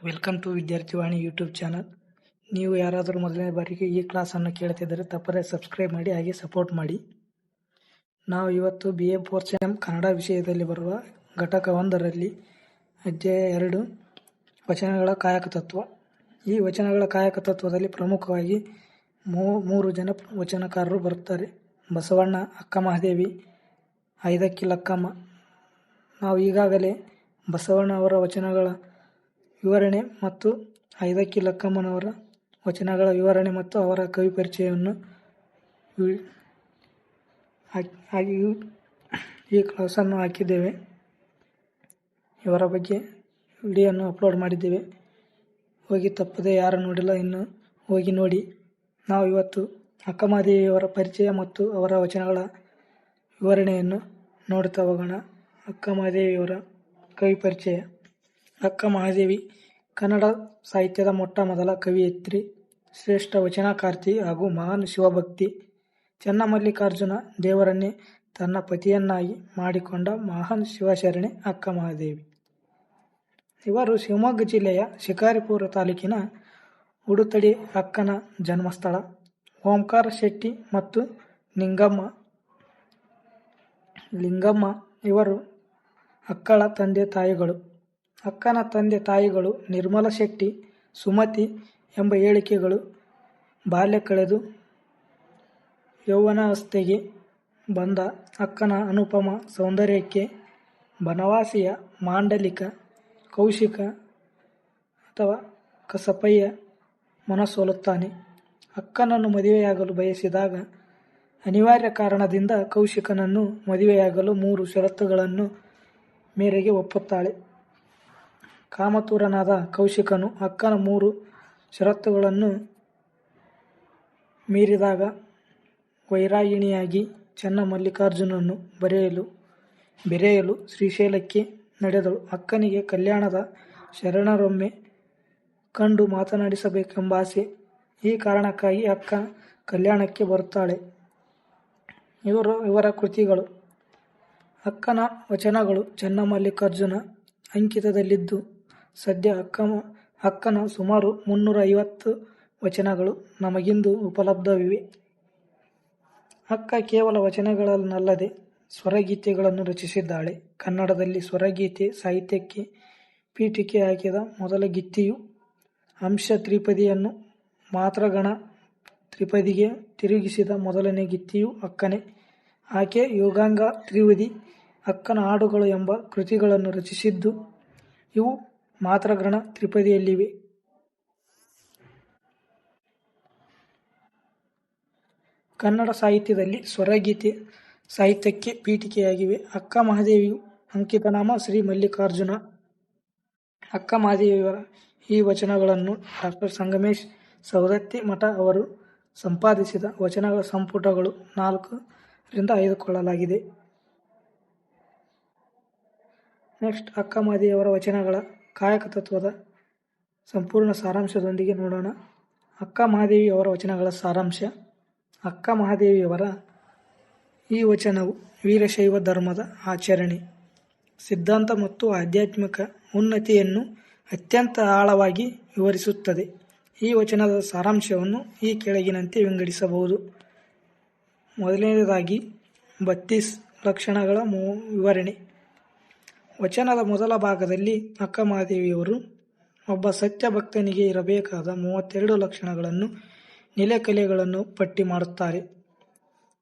Welcome to Vidyarthivani YouTube channel. ನೀವು ಯಾರಾದರೂ ಮೊದಲನೇ ಬಾರಿಗೆ ಈ ಕ್ಲಾಸನ್ನು ಕೇಳ್ತಿದ್ದರೆ ತಪ್ಪದೇ ಸಬ್ಸ್ಕ್ರೈಬ್ ಮಾಡಿ, ಹಾಗೆ ಸಪೋರ್ಟ್ ಮಾಡಿ. ನಾವು ಇವತ್ತು BA 4th SEM ಕನ್ನಡ ವಿಷಯದಲ್ಲಿ ಬರುವ ಘಟಕ 1ರಲ್ಲಿ ಅಧ್ಯಾಯ 2 ವಚನಗಳ ಕಾಯಕತತ್ವ. ಈ ವಚನಗಳ ಕಾಯಕತತ್ವದಲ್ಲಿ ಪ್ರಮುಖವಾಗಿ ಮೂರು ಜನ ವಚನಕಾರರು ಬರುತ್ತಾರೆ: ಬಸವಣ್ಣ, ಅಕ್ಕಮಹಾದೇವಿ, ಐದಕ್ಕಿ ಲಕ್ಕಮ್ಮ. ನಾವು ಈಗಾಗಲೇ ಬಸವಣ್ಣ ಅವರ ವಚನಗಳ ವಿವರಣೆ ಮತ್ತು ಐದಕ್ಕಿ ಲಕ್ಕಮ್ಮನವರ ವಚನಗಳ ವಿವರಣೆ ಮತ್ತು ಅವರ ಕವಿ ಪರಿಚಯವನ್ನು ಈ ಕ್ಲಾಸನ್ನು ಹಾಕಿದ್ದೇವೆ. ಇವರ ಬಗ್ಗೆ ವಿಡಿಯೋವನ್ನು ಅಪ್ಲೋಡ್ ಮಾಡಿದ್ದೇವೆ. ಹೋಗಿ ತಪ್ಪದೆ ಯಾರು ನೋಡಿಲ್ಲ ಇನ್ನು ಹೋಗಿ ನೋಡಿ. ನಾವು ಇವತ್ತು ಅಕ್ಕಮಹಾದೇವಿಯವರ ಪರಿಚಯ ಮತ್ತು ಅವರ ವಚನಗಳ ವಿವರಣೆಯನ್ನು ನೋಡುತ್ತಾ ಹೋಗೋಣ. ಅಕ್ಕಮಹಾದೇವಿಯವರ ಕವಿ ಪರಿಚಯ. ಅಕ್ಕಮಹಾದೇವಿ ಕನ್ನಡ ಸಾಹಿತ್ಯದ ಮೊಟ್ಟ ಮೊದಲ ಕವಿಯತ್ರಿ, ಶ್ರೇಷ್ಠ ವಚನಕಾರ್ತಿ ಹಾಗೂ ಮಹಾನ್ ಶಿವಭಕ್ತಿ. ಚನ್ನಮಲ್ಲಿಕಾರ್ಜುನ ದೇವರನ್ನೇ ತನ್ನ ಪತಿಯನ್ನಾಗಿ ಮಾಡಿಕೊಂಡ ಮಹಾನ್ ಶಿವಶರಣೆ ಅಕ್ಕಮಹಾದೇವಿ. ಇವರು ಶಿವಮೊಗ್ಗ ಜಿಲ್ಲೆಯ ಶಿಕಾರಿಪುರ ತಾಲೂಕಿನ ಉಡುತಡಿ ಅಕ್ಕನ ಜನ್ಮಸ್ಥಳ. ಓಂಕಾರ ಶೆಟ್ಟಿ ಮತ್ತು ಲಿಂಗಮ್ಮ ಇವರು ಅಕ್ಕಳ ತಂದೆ ತಾಯಿಗಳು. ಅಕ್ಕನ ತಂದೆ ತಾಯಿಗಳು ನಿರ್ಮಲ ಶೆಟ್ಟಿ, ಸುಮತಿ ಎಂಬ ಹೇಳಿಕೆಗಳು. ಬಾಲ್ಯ ಕಳೆದು ಯೌವನಾವಸ್ಥೆಗೆ ಬಂದ ಅಕ್ಕನ ಅನುಪಮ ಸೌಂದರ್ಯಕ್ಕೆ ಬನವಾಸಿಯ ಮಾಂಡಲಿಕ, ಕೌಶಿಕ ಅಥವಾ ಕಸಪಯ್ಯ ಮನಸೋಲುತ್ತಾನೆ. ಅಕ್ಕನನ್ನು ಮದುವೆಯಾಗಲು ಬಯಸಿದಾಗ ಅನಿವಾರ್ಯ ಕಾರಣದಿಂದ ಕೌಶಿಕನನ್ನು ಮದುವೆಯಾಗಲು 3 ಷರತ್ತುಗಳನ್ನು ಮೇರೆಗೆ ಒಪ್ಪುತ್ತಾಳೆ. ಕಾಮತುರನಾದ ಕೌಶಿಕನು ಅಕ್ಕನ 3 ಷರತ್ತುಗಳನ್ನು ಮೀರಿದಾಗ ವೈರಾಗಿಣಿಯಾಗಿ ಚನ್ನಮಲ್ಲಿಕಾರ್ಜುನನ್ನು ಬೆರೆಯಲು ಶ್ರೀಶೈಲಕ್ಕೆ ನಡೆದಳು. ಅಕ್ಕನಿಗೆ ಕಲ್ಯಾಣದ ಶರಣರೊಮ್ಮೆ ಕಂಡು ಮಾತನಾಡಿಸಬೇಕೆಂಬ ಆಸೆ. ಈ ಕಾರಣಕ್ಕಾಗಿ ಅಕ್ಕ ಕಲ್ಯಾಣಕ್ಕೆ ಬರುತ್ತಾಳೆ. ಇವರ ಕೃತಿಗಳು. ಅಕ್ಕನ ವಚನಗಳು ಚನ್ನಮಲ್ಲಿಕಾರ್ಜುನ ಅಂಕಿತದಲ್ಲಿದ್ದು ಸದ್ಯ ಅಕ್ಕನ ಸುಮಾರು 350 ವಚನಗಳು ನಮಗಿಂದು ಉಪಲಬ್ಧವಿವೆ. ಅಕ್ಕ ಕೇವಲ ವಚನಗಳನ್ನಲ್ಲದೆ ಸ್ವರಗೀತೆಗಳನ್ನು ರಚಿಸಿದ್ದಾಳೆ. ಕನ್ನಡದಲ್ಲಿ ಸ್ವರಗೀತೆ ಸಾಹಿತ್ಯಕ್ಕೆ ಪೀಠಿಕೆ ಹಾಕಿದ ಮೊದಲ ಗಿತ್ತಿಯು, ಅಂಶ ತ್ರಿಪದಿಯನ್ನು ಮಾತ್ರಗಣ ತ್ರಿಪದಿಗೆ ತಿರುಗಿಸಿದ ಮೊದಲನೇ ಗಿತ್ತಿಯೂ ಅಕ್ಕನೇ. ಆಕೆ ಯೋಗಾಂಗ ತ್ರಿಪದಿ, ಅಕ್ಕನ ಹಾಡುಗಳು ಎಂಬ ಕೃತಿಗಳನ್ನು ರಚಿಸಿದ್ದು ಇವು ಮಾತ್ರಗಣ ತ್ರಿಪದಿಯಲ್ಲಿವೆ. ಕನ್ನಡ ಸಾಹಿತ್ಯದಲ್ಲಿ ಸ್ವರಗೀತೆ ಸಾಹಿತ್ಯಕ್ಕೆ ಪೀಠಿಕೆಯಾಗಿವೆ. ಅಕ್ಕಮಹಾದೇವಿಯು ಅಂಕಿತನಾಮ ಶ್ರೀ ಮಲ್ಲಿಕಾರ್ಜುನ. ಅಕ್ಕಮಹಾದೇವಿಯವರ ಈ ವಚನಗಳನ್ನು ಡಾ ಸಂಗಮೇಶ್ ಸವದತ್ತಿ ಮಠ ಅವರು ಸಂಪಾದಿಸಿದ ವಚನಗಳ ಸಂಪುಟಗಳು 4ರಿಂದ 5 ಕೊಳ್ಳಲಾಗಿದೆ. ನೆಕ್ಸ್ಟ್, ಅಕ್ಕಮಹಾದೇವಿಯವರ ವಚನಗಳ ಕಾಯಕತತ್ವದ ಸಂಪೂರ್ಣ ಸಾರಾಂಶದೊಂದಿಗೆ ನೋಡೋಣ. ಅಕ್ಕಮಹಾದೇವಿಯವರ ವಚನಗಳ ಸಾರಾಂಶ. ಅಕ್ಕಮಹಾದೇವಿಯವರ ಈ ವಚನವು ವೀರಶೈವ ಧರ್ಮದ ಆಚರಣೆ, ಸಿದ್ಧಾಂತ ಮತ್ತು ಆಧ್ಯಾತ್ಮಿಕ ಉನ್ನತಿಯನ್ನು ಅತ್ಯಂತ ಆಳವಾಗಿ ವಿವರಿಸುತ್ತದೆ. ಈ ವಚನದ ಸಾರಾಂಶವನ್ನು ಈ ಕೆಳಗಿನಂತೆ ವಿಂಗಡಿಸಬಹುದು. ಮೊದಲನೆಯದಾಗಿ 32 ಲಕ್ಷಣಗಳ ವಿವರಣೆ. ವಚನದ ಮೊದಲ ಭಾಗದಲ್ಲಿ ಅಕ್ಕಮಹಾದೇವಿಯವರು ಒಬ್ಬ ಸತ್ಯ ಭಕ್ತನಿಗೆ ಇರಬೇಕಾದ 32 ಲಕ್ಷಣಗಳನ್ನು, ನೆಲೆಕಲೆಗಳನ್ನು ಪಟ್ಟಿ ಮಾಡುತ್ತಾರೆ.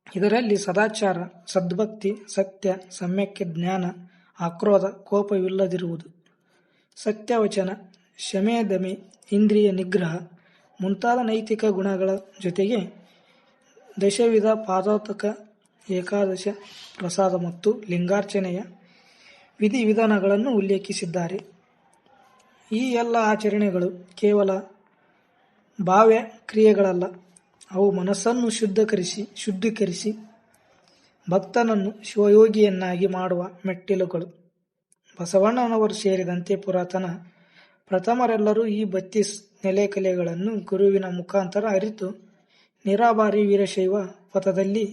ಇದರಲ್ಲಿ ಸದಾಚಾರ, ಸದ್ಭಕ್ತಿ, ಸತ್ಯ, ಸಮ್ಯಕ್ ಜ್ಞಾನ, ಆಕ್ರೋಧ, ಕೋಪವಿಲ್ಲದಿರುವುದು, ಸತ್ಯವಚನ, ಶಮೆ ದಮೆ, ಇಂದ್ರಿಯ ನಿಗ್ರಹ ಮುಂತಾದ ನೈತಿಕ ಗುಣಗಳ ಜೊತೆಗೆ ದಶವಿಧ ಪಾದೋದಕ, ಏಕಾದಶ ಪ್ರಸಾದ ಮತ್ತು ಲಿಂಗಾರ್ಚನೆಯ ವಿಧಿವಿಧಾನಗಳನ್ನು ಉಲ್ಲೇಖಿಸಿದ್ದಾರೆ. ಈ ಎಲ್ಲ ಆಚರಣೆಗಳು ಕೇವಲ ಭಾವ್ಯ ಕ್ರಿಯೆಗಳಲ್ಲ, ಅವು ಮನಸ್ಸನ್ನು ಶುದ್ಧೀಕರಿಸಿ ಭಕ್ತನನ್ನು ಶಿವಯೋಗಿಯನ್ನಾಗಿ ಮಾಡುವ ಮೆಟ್ಟಿಲುಗಳು. ಬಸವಣ್ಣನವರು ಸೇರಿದಂತೆ ಪ್ರಥಮರೆಲ್ಲರೂ ಈ 32 ನೆಲೆಕಲೆಗಳನ್ನು ಗುರುವಿನ ಮುಖಾಂತರ ಅರಿತು ನಿರಾಭಾರಿ ವೀರಶೈವ ಪಥದಲ್ಲಿ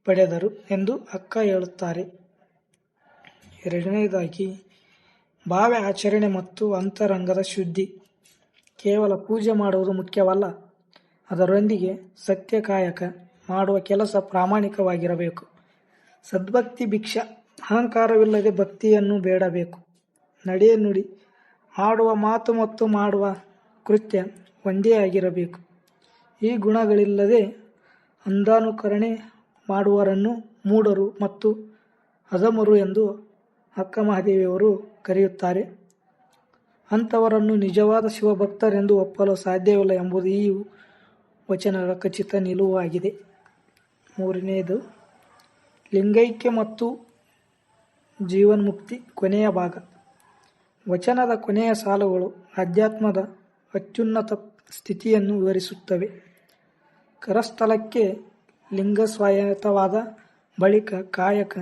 ಪಡೆದರು ಎಂದು ಅಕ್ಕ ಹೇಳುತ್ತಾರೆ. ಎರಡನೆಯದಾಗಿ ಭಾವ ಆಚರಣೆ ಮತ್ತು ಅಂತರಂಗದ ಶುದ್ಧಿ. ಕೇವಲ ಪೂಜೆ ಮಾಡುವುದು ಮುಖ್ಯವಲ್ಲ, ಅದರೊಂದಿಗೆ ಸತ್ಯ ಕಾಯಕ ಮಾಡುವ ಕೆಲಸ ಪ್ರಾಮಾಣಿಕವಾಗಿರಬೇಕು. ಸದ್ಭಕ್ತಿ ಭಿಕ್ಷಾ. ಅಹಂಕಾರವಿಲ್ಲದೆ ಭಕ್ತಿಯನ್ನು ಬೇಡಬೇಕು. ನಡೆ ನುಡಿ, ಆಡುವ ಮಾತು ಮತ್ತು ಮಾಡುವ ಕೃತ್ಯ ಒಂದೇ ಆಗಿರಬೇಕು. ಈ ಗುಣಗಳಿಲ್ಲದೆ ಅಂಧಾನುಕರಣೆ ಮಾಡುವವರನ್ನು ಮೂಢರು ಮತ್ತು ಅಧಮರು ಎಂದು ಅಕ್ಕಮಹಾದೇವಿಯವರು ಕರೆಯುತ್ತಾರೆ. ಅಂಥವರನ್ನು ನಿಜವಾದ ಶಿವಭಕ್ತರೆಂದು ಒಪ್ಪಲು ಸಾಧ್ಯವಿಲ್ಲ ಎಂಬುದು ಈ ವಚನಗಳ ಖಚಿತ ನಿಲುವಾಗಿದೆ. 3ನೇದು ಲಿಂಗೈಕ್ಯ ಮತ್ತು ಜೀವನ್ಮುಕ್ತಿ. ಕೊನೆಯ ಭಾಗ. ವಚನದ ಕೊನೆಯ ಸಾಲುಗಳು ಅಧ್ಯಾತ್ಮದ ಅತ್ಯುನ್ನತ ಸ್ಥಿತಿಯನ್ನು ವಿವರಿಸುತ್ತವೆ. ಕರಸ್ಥಲಕ್ಕೆ ಲಿಂಗ ಸ್ವಾಯತ್ತವಾದ ಬಳಿಕ ಕಾಯಕ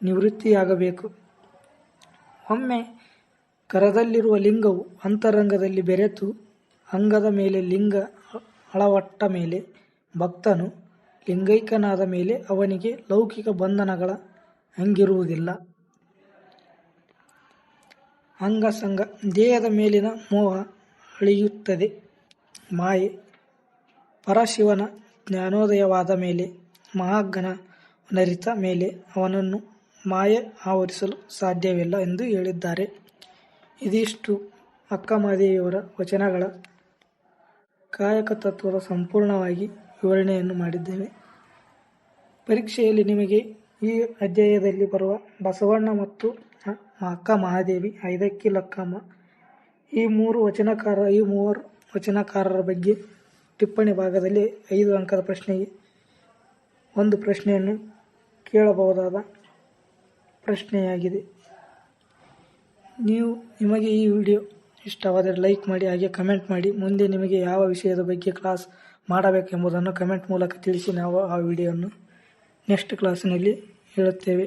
ನಿವೃತ್ತಿಯಾಗಬೇಕು. ಒಮ್ಮೆ ಕರದಲ್ಲಿರುವ ಲಿಂಗವು ಅಂತರಂಗದಲ್ಲಿ ಬೆರೆತು ಅಂಗದ ಮೇಲೆ ಲಿಂಗ ಅಳವಟ್ಟ ಮೇಲೆ ಭಕ್ತನು ಲಿಂಗೈಕ್ಯನಾದ ಮೇಲೆ ಅವನಿಗೆ ಲೌಕಿಕ ಬಂಧನಗಳ ಹಂಗಿರುವುದಿಲ್ಲ. ಅಂಗಸಂಗ. ದೇಹದ ಮೇಲಿನ ಮೋಹ ಅಳಿಯುತ್ತದೆ. ಮಾಯೆ. ಪರಶಿವನ ಜ್ಞಾನೋದಯವಾದ ಮೇಲೆ, ಮಹಾಜ್ಞಾನರಿತ ಮೇಲೆ ಅವನನ್ನು ಮಾಯೆ ಆವರಿಸಲು ಸಾಧ್ಯವಿಲ್ಲ ಎಂದು ಹೇಳಿದ್ದಾರೆ. ಇದಿಷ್ಟು ಅಕ್ಕಮಹಾದೇವಿಯವರ ವಚನಗಳ ಕಾಯಕ ತತ್ವದ ಸಂಪೂರ್ಣವಾಗಿ ವಿವರಣೆಯನ್ನು ಮಾಡಿದ್ದೇವೆ. ಪರೀಕ್ಷೆಯಲ್ಲಿ ನಿಮಗೆ ಈ ಅಧ್ಯಾಯದಲ್ಲಿ ಬರುವ ಬಸವಣ್ಣ ಮತ್ತು ಅಕ್ಕ ಮಹಾದೇವಿ, ಐದಕ್ಕಿ ಲಕ್ಕಮ್ಮ ಈ ಮೂವರು ವಚನಕಾರರ ಬಗ್ಗೆ ಟಿಪ್ಪಣಿ ಭಾಗದಲ್ಲಿ 5 ಅಂಕದ ಪ್ರಶ್ನೆಗೆ ಒಂದು ಪ್ರಶ್ನೆಯನ್ನು ಕೇಳಬಹುದಾದ ಪ್ರಶ್ನೆಯಾಗಿದೆ. ನಿಮಗೆ ಈ ವಿಡಿಯೋ ಇಷ್ಟವಾದರೆ ಲೈಕ್ ಮಾಡಿ, ಹಾಗೆ ಕಮೆಂಟ್ ಮಾಡಿ. ಮುಂದೆ ನಿಮಗೆ ಯಾವ ವಿಷಯದ ಬಗ್ಗೆ ಕ್ಲಾಸ್ ಮಾಡಬೇಕೆಂಬುದನ್ನು ಕಮೆಂಟ್ ಮೂಲಕ ತಿಳಿಸಿ. ನಾವು ಆ ವಿಡಿಯೋವನ್ನು ನೆಕ್ಸ್ಟ್ ಕ್ಲಾಸಿನಲ್ಲಿ ಹೇಳುತ್ತೇವೆ.